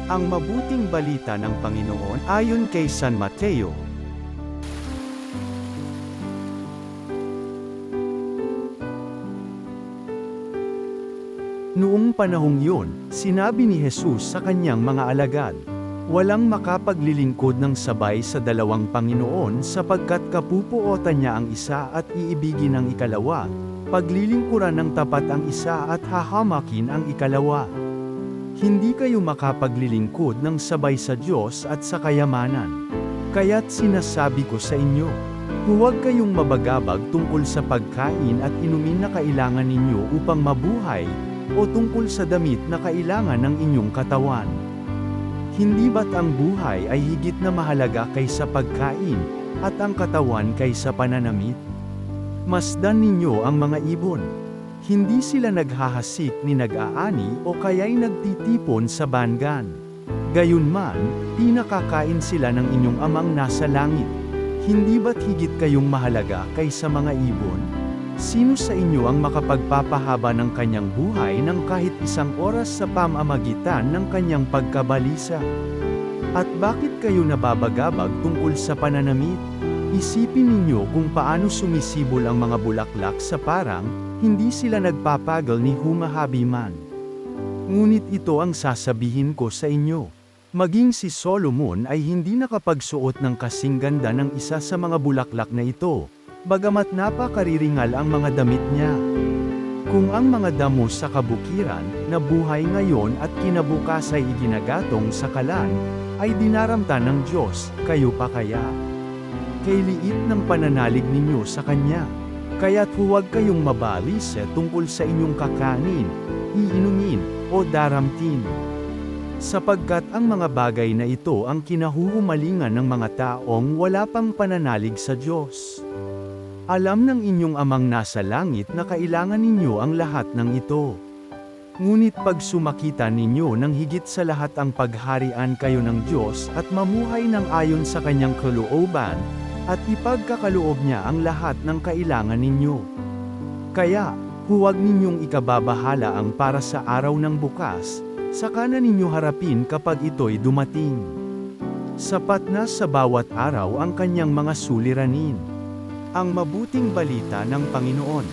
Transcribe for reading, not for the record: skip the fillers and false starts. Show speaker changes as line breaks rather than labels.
Ang mabuting balita ng Panginoon ayon kay San Mateo. Noong panahong yun, sinabi ni Jesus sa kanyang mga alagad, "Walang makapaglilingkod ng sabay sa dalawang Panginoon sapagkat kapupuotan niya ang isa at iibigin ang ikalawa, paglilingkuran ng tapat ang isa at hahamakin ang ikalawa. Hindi kayo makapaglilingkod ng sabay sa Diyos at sa kayamanan. Kaya't sinasabi ko sa inyo, huwag kayong mabagabag tungkol sa pagkain at inumin na kailangan ninyo upang mabuhay, o tungkol sa damit na kailangan ng inyong katawan. Hindi ba't ang buhay ay higit na mahalaga kaysa pagkain, at ang katawan kaysa pananamit? Masdan ninyo ang mga ibon. Hindi sila naghahasik ni nag-aani o kaya'y nagtitipon sa bangan. Gayunman, pinakakain sila ng inyong amang nasa langit. Hindi ba't higit kayong mahalaga kaysa mga ibon? Sino sa inyo ang makapagpapahaba ng kanyang buhay ng kahit isang oras sa pamamagitan ng kanyang pagkabalisa? At bakit kayo nababagabag tungkol sa pananamit? Isipin ninyo kung paano sumisibol ang mga bulaklak sa parang, hindi sila nagpapagal ni humahabi man. Ngunit ito ang sasabihin ko sa inyo. Maging si Solomon ay hindi nakapagsuot ng kasing ganda ng isa sa mga bulaklak na ito, bagamat napakariringal ang mga damit niya. Kung ang mga damo sa kabukiran, na buhay ngayon at kinabukas ay iginagatong sa kalan, ay dinaramta ng Diyos, kayo pa kaya? Kay liit ng pananalig ninyo sa Kanya. Kaya't huwag kayong mabalise tungkol sa inyong kakanin, iinumin, o daramtin. Sapagkat ang mga bagay na ito ang kinahuhumalingan ng mga taong wala pang pananalig sa Diyos. Alam ng inyong amang nasa langit na kailangan ninyo ang lahat ng ito. Ngunit pag sumakita ninyo ng higit sa lahat ang pagharian kayo ng Diyos at mamuhay ng ayon sa Kanyang kalooban, at ipagkakaloob niya ang lahat ng kailangan ninyo. Kaya, huwag ninyong ikababahala ang para sa araw ng bukas, saka na ninyo harapin kapag ito'y dumating. Sapat na sa bawat araw ang kanyang mga suliranin. Ang mabuting balita ng Panginoon.